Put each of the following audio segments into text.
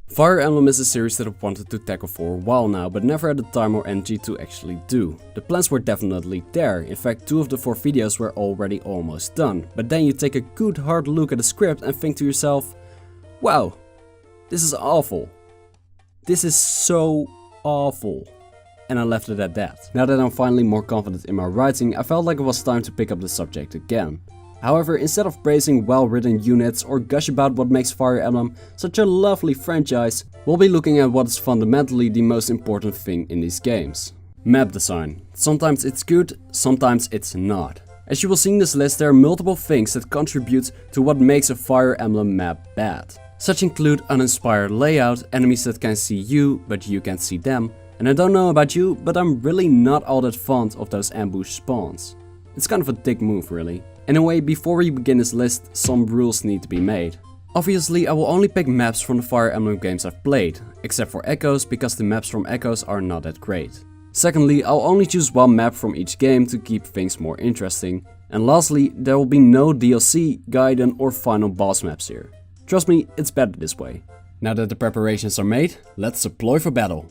Fire Emblem is a series that I've wanted to tackle for a while now, but never had the time or energy to actually do. The plans were definitely there, in fact 2 of the 4 videos were already almost done. But then you take a good hard look at the script and think to yourself, wow, this is awful. This is so awful. And I left it at that. Now that I'm finally more confident in my writing, I felt like it was time to pick up the subject again. However, instead of praising well-written units or gush about what makes Fire Emblem such a lovely franchise, we'll be looking at what is fundamentally the most important thing in these games. Map design. Sometimes it's good, sometimes it's not. As you will see in this list, there are multiple things that contribute to what makes a Fire Emblem map bad. Such include uninspired layout, enemies that can see you but you can't see them, and I don't know about you, but I'm really not all that fond of those ambush spawns. It's kind of a dick move really. Anyway, before we begin this list, some rules need to be made. Obviously, I will only pick maps from the Fire Emblem games I've played, except for Echoes because the maps from Echoes are not that great. Secondly, I'll only choose one map from each game to keep things more interesting. And lastly, there will be no DLC, Gaiden or final boss maps here. Trust me, it's better this way. Now that the preparations are made, let's deploy for battle.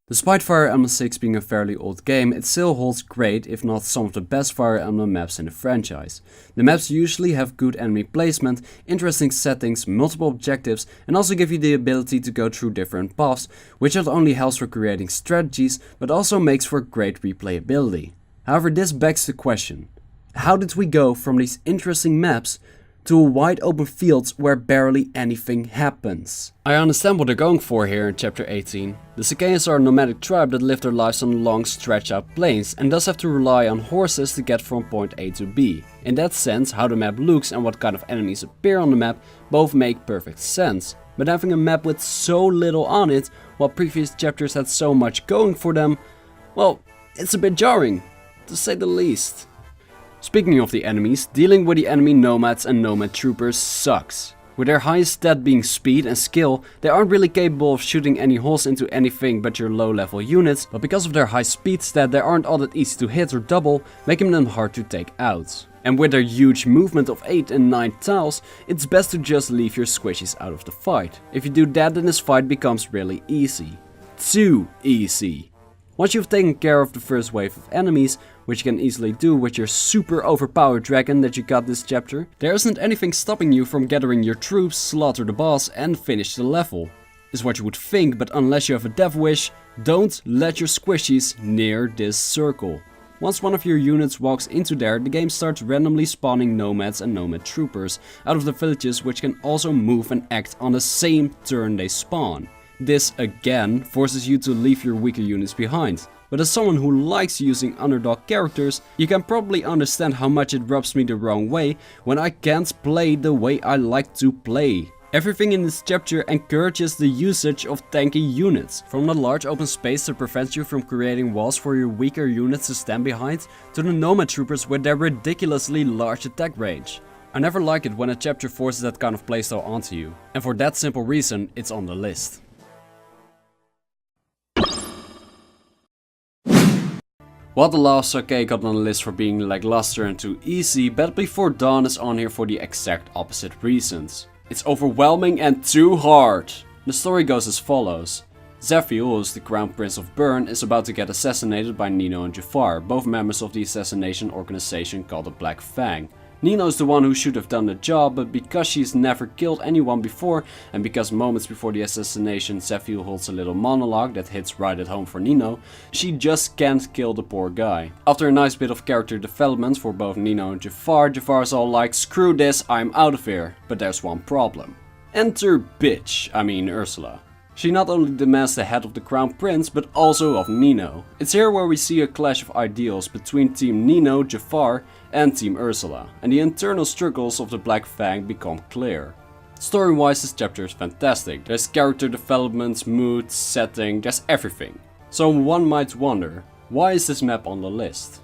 Despite Fire Emblem 6 being a fairly old game, it still holds great, if not some of the best Fire Emblem maps in the franchise. The maps usually have good enemy placement, interesting settings, multiple objectives, and also give you the ability to go through different paths, which not only helps for creating strategies, but also makes for great replayability. However, this begs the question, how did we go from these interesting maps to wide open fields where barely anything happens? I understand what they're going for here in chapter 18. The Cicadas are a nomadic tribe that live their lives on long stretched out plains and thus have to rely on horses to get from point A to B. In that sense, how the map looks and what kind of enemies appear on the map both make perfect sense. But having a map with so little on it, while previous chapters had so much going for them, well, it's a bit jarring, to say the least. Speaking of the enemies, dealing with the enemy nomads and nomad troopers sucks. With their highest stat being speed and skill, they aren't really capable of shooting any holes into anything but your low level units, but because of their high speed stat they aren't all that easy to hit or double, making them hard to take out. And with their huge movement of 8 and 9 tiles, it's best to just leave your squishies out of the fight. If you do that, then this fight becomes really easy. Too easy. Once you've taken care of the first wave of enemies, which you can easily do with your super overpowered dragon that you got this chapter, there isn't anything stopping you from gathering your troops, slaughter the boss and finish the level. Is what you would think, but unless you have a death wish, don't let your squishies near this circle. Once one of your units walks into there, the game starts randomly spawning nomads and nomad troopers out of the villages, which can also move and act on the same turn they spawn. This again forces you to leave your weaker units behind. But as someone who likes using underdog characters, you can probably understand how much it rubs me the wrong way when I can't play the way I like to play. Everything in this chapter encourages the usage of tanky units, from the large open space that prevents you from creating walls for your weaker units to stand behind, to the nomad troopers with their ridiculously large attack range. I never like it when a chapter forces that kind of playstyle onto you, and for that simple reason it's on the list. While the last Sake got on the list for being lackluster and too easy, Battle Before Dawn is on here for the exact opposite reasons. It's overwhelming and too hard. The story goes as follows. Zephyr, the Crown Prince of Bern, is about to get assassinated by Nino and Jafar, both members of the assassination organization called the Black Fang. Nino is the one who should have done the job, but because she's never killed anyone before, and because moments before the assassination Zephyr holds a little monologue that hits right at home for Nino, she just can't kill the poor guy. After a nice bit of character development for both Nino and Jafar, Jafar's all like, screw this, I'm out of here. But there's one problem. Enter bitch, I mean Ursula. She not only demands the head of the Crown Prince, but also of Nino. It's here where we see a clash of ideals between Team Nino, Jafar and Team Ursula, and the internal struggles of the Black Fang become clear. Story-wise, this chapter is fantastic. There's character development, mood, setting, there's everything. So one might wonder, why is this map on the list?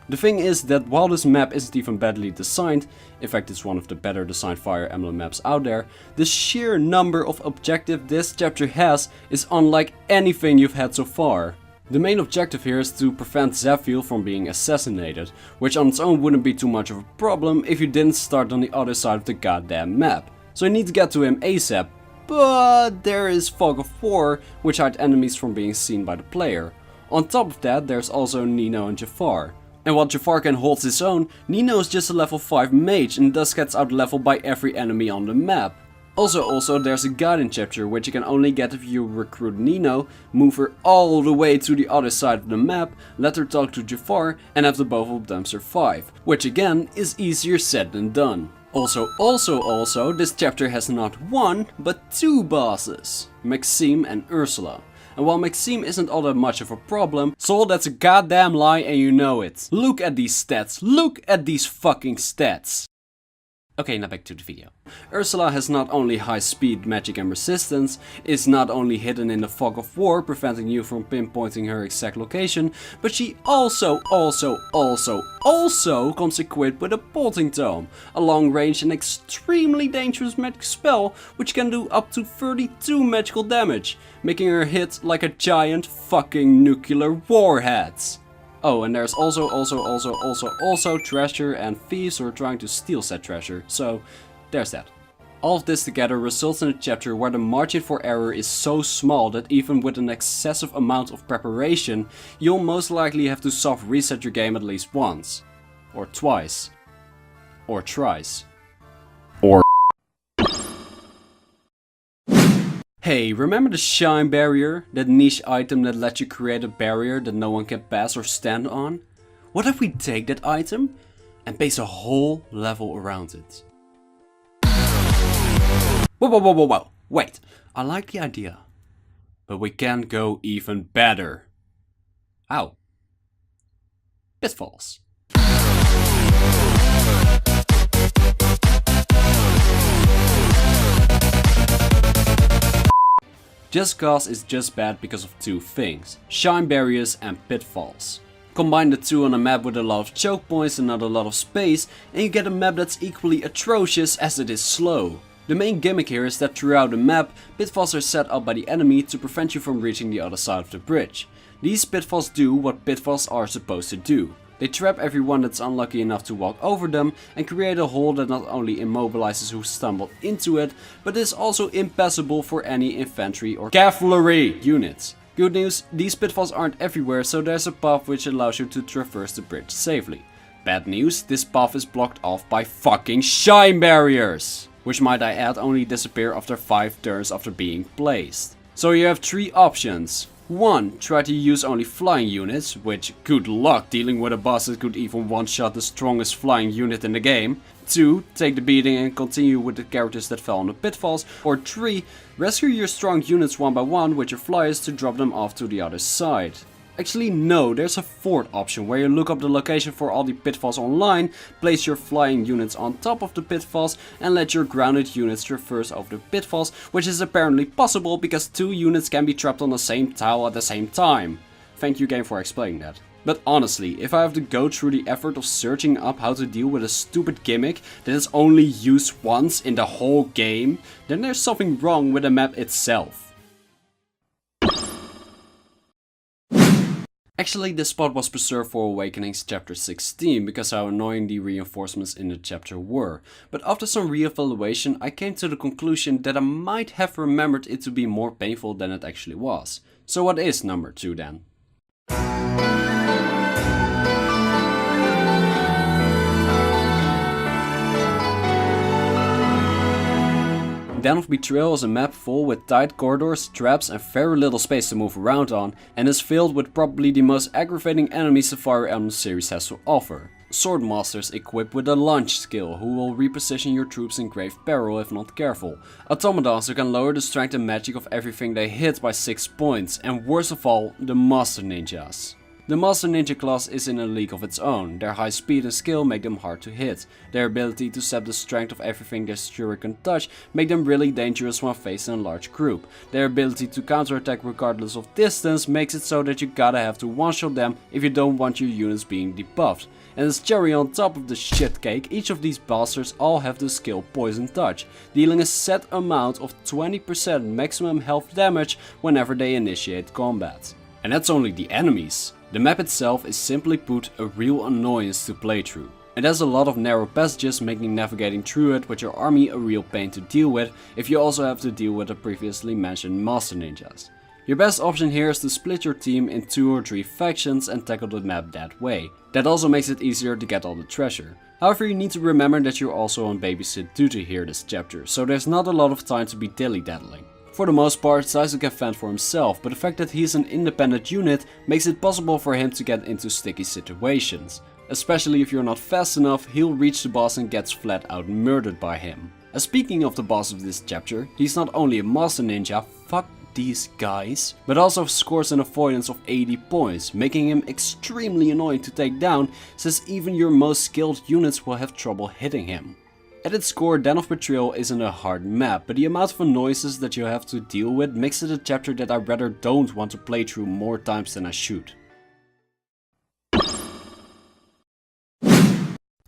The thing is that while this map isn't even badly designed, in fact it's one of the better designed Fire Emblem maps out there, the sheer number of objectives this chapter has is unlike anything you've had so far. The main objective here is to prevent Zephyl from being assassinated, which on its own wouldn't be too much of a problem if you didn't start on the other side of the goddamn map. So you need to get to him ASAP, but there is Fog of War, which hide enemies from being seen by the player. On top of that, there's also Nino and Jafar. And while Jafar can hold his own, Nino is just a level 5 mage and thus gets out-leveled by every enemy on the map. Also there's a guidance chapter which you can only get if you recruit Nino, move her all the way to the other side of the map, let her talk to Jafar and have the both of them survive, which again is easier said than done. Also, this chapter has not one, but 2 bosses, Maxime and Ursula. And while Maxime isn't all that much of a problem, Sol, that's a goddamn lie and you know it. Look at these stats, look at these fucking stats. Okay, now back to the video. Ursula has not only high speed, magic and resistance, is not only hidden in the Fog of War, preventing you from pinpointing her exact location, but she also comes equipped with a bolting tome, a long range and extremely dangerous magic spell, which can do up to 32 magical damage, making her hit like a giant fucking nuclear warhead. Oh, and there's also treasure and thieves who are trying to steal said treasure, so there's that. All of this together results in a chapter where the margin for error is so small that even with an excessive amount of preparation, you'll most likely have to soft reset your game at least once. Or twice. Or thrice. Or Hey, remember the shine barrier? That niche item that lets you create a barrier that no one can pass or stand on? What if we take that item and base a whole level around it? Whoa, wait, I like the idea. But we can go even better. How? Pitfalls. Just Cause is just bad because of 2 things, shine barriers and pitfalls. Combine the 2 on a map with a lot of choke points and not a lot of space and you get a map that's equally atrocious as it is slow. The main gimmick here is that throughout the map, pitfalls are set up by the enemy to prevent you from reaching the other side of the bridge. These pitfalls do what pitfalls are supposed to do. They trap everyone that's unlucky enough to walk over them and create a hole that not only immobilizes who stumbled into it, but is also impassable for any infantry or cavalry units. Good news, these pitfalls aren't everywhere, so there's a path which allows you to traverse the bridge safely. Bad news, this path is blocked off by fucking shine barriers, which might I add only disappear after 5 turns after being placed. So you have 3 options. 1. Try to use only flying units, which good luck dealing with a boss that could even one-shot the strongest flying unit in the game. 2. Take the beating and continue with the characters that fell on the pitfalls. Or 3. Rescue your strong units one by one with your flyers to drop them off to the other side. Actually no, there's a 4th option where you look up the location for all the pitfalls online, place your flying units on top of the pitfalls and let your grounded units traverse over the pitfalls, which is apparently possible because 2 units can be trapped on the same tile at the same time. Thank you game for explaining that. But honestly, if I have to go through the effort of searching up how to deal with a stupid gimmick that is only used once in the whole game, then there's something wrong with the map itself. Actually, this spot was preserved for Awakenings chapter 16 because how annoying the reinforcements in the chapter were. But after some re-evaluation, I came to the conclusion that I might have remembered it to be more painful than it actually was. So what is number 2 then? Den of Betrayal is a map full with tight corridors, traps and very little space to move around on, and is filled with probably the most aggravating enemies the Fire Emblem series has to offer. Swordmasters equipped with a launch skill who will reposition your troops in grave peril if not careful. Automatons who can lower the strength and magic of everything they hit by 6 points, and worst of all, the Master Ninjas. The Master Ninja class is in a league of its own. Their high speed and skill make them hard to hit. Their ability to sap the strength of everything their shuriken touch make them really dangerous when facing a large group. Their ability to counterattack regardless of distance makes it so that you gotta have to one-shot them if you don't want your units being debuffed. And as cherry on top of the shit cake, each of these bastards all have the skill Poison Touch, dealing a set amount of 20% maximum health damage whenever they initiate combat. And that's only the enemies. The map itself is simply put a real annoyance to play through. It has a lot of narrow passages, making navigating through it with your army a real pain to deal with if you also have to deal with the previously mentioned master ninjas. Your best option here is to split your team in 2 or 3 factions and tackle the map that way. That also makes it easier to get all the treasure. However, you need to remember that you're also on babysit duty here this chapter, so there's not a lot of time to be dilly-daddling. For the most part, Saizo can fend for himself, but the fact that he's an independent unit makes it possible for him to get into sticky situations. Especially if you're not fast enough, he'll reach the boss and gets flat out murdered by him. And speaking of the boss of this chapter, he's not only a master ninja, fuck these guys, but also scores an avoidance of 80 points, making him extremely annoying to take down, since even your most skilled units will have trouble hitting him. At its core, Den of Betrayal isn't a hard map, but the amount of annoyances that you have to deal with makes it a chapter that I rather don't want to play through more times than I should.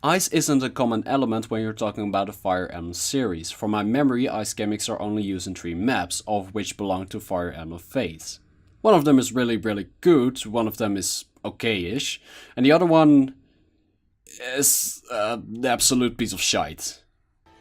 Ice isn't a common element when you're talking about a Fire Emblem series. From my memory, ice gimmicks are only used in 3 maps, all of which belong to Fire Emblem Fates. One of them is really good, one of them is okay-ish, and the other one is the absolute piece of shite.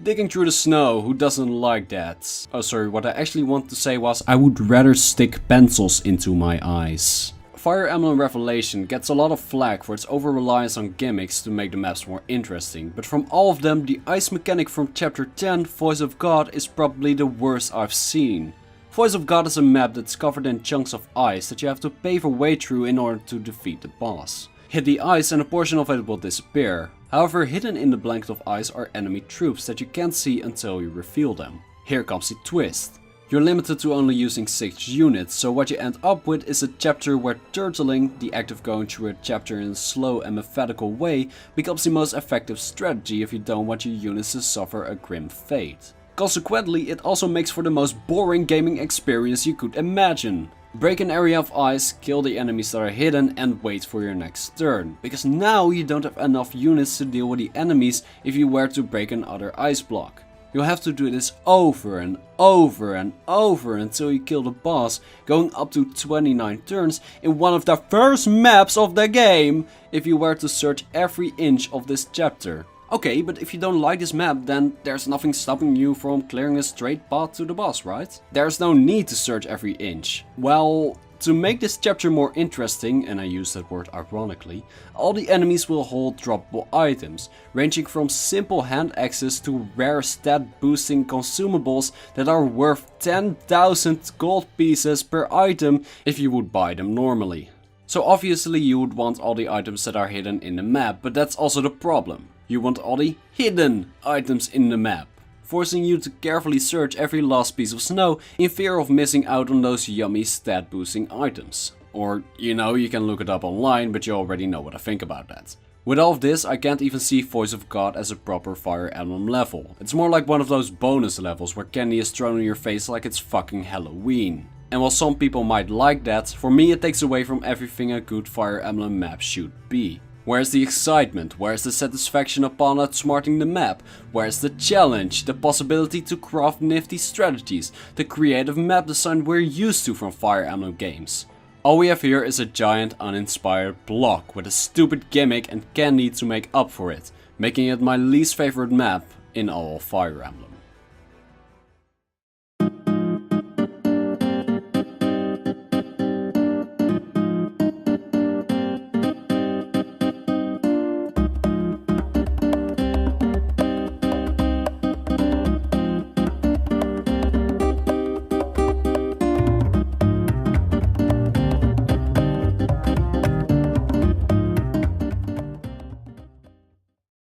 Digging through the snow, who doesn't like that? Oh sorry, what I actually want to say was I would rather stick pencils into my eyes. Fire Emblem Revelation gets a lot of flack for its over-reliance on gimmicks to make the maps more interesting, but from all of them, the ice mechanic from chapter 10, Voice of God, is probably the worst I've seen. Voice of God is a map that's covered in chunks of ice that you have to pave a way through in order to defeat the boss. Hit the ice and a portion of it will disappear. However, hidden in the blanket of ice are enemy troops that you can't see until you reveal them. Here comes the twist. You're limited to only using 6 units, so what you end up with is a chapter where turtling, the act of going through a chapter in a slow and methodical way, becomes the most effective strategy if you don't want your units to suffer a grim fate. Consequently, it also makes for the most boring gaming experience you could imagine. Break an area of ice, kill the enemies that are hidden and wait for your next turn, because now you don't have enough units to deal with the enemies if you were to break another ice block. You'll have to do this over and over and over until you kill the boss, going up to 29 turns in one of the first maps of the game, if you were to search every inch of this chapter. Okay, but if you don't like this map, then there's nothing stopping you from clearing a straight path to the boss, right? There's no need to search every inch. Well, to make this chapter more interesting, and I use that word ironically, all the enemies will hold droppable items, ranging from simple hand axes to rare stat boosting consumables that are worth 10,000 gold pieces per item if you would buy them normally. So obviously you would want all the items that are hidden in the map, but that's also the problem. You want all the hidden items in the map, forcing you to carefully search every last piece of snow in fear of missing out on those yummy stat boosting items. Or, you know, you can look it up online, but you already know what I think about that. With all of this, I can't even see Voice of God as a proper Fire Emblem level. It's more like one of those bonus levels where candy is thrown in your face like it's fucking Halloween. And while some people might like that, for me it takes away from everything a good Fire Emblem map should be. Where's the excitement? Where's the satisfaction upon outsmarting the map? Where's the challenge? The possibility to craft nifty strategies? The creative map design we're used to from Fire Emblem games? All we have here is a giant uninspired block with a stupid gimmick and candy to make up for it, making it my least favorite map in all of Fire Emblem.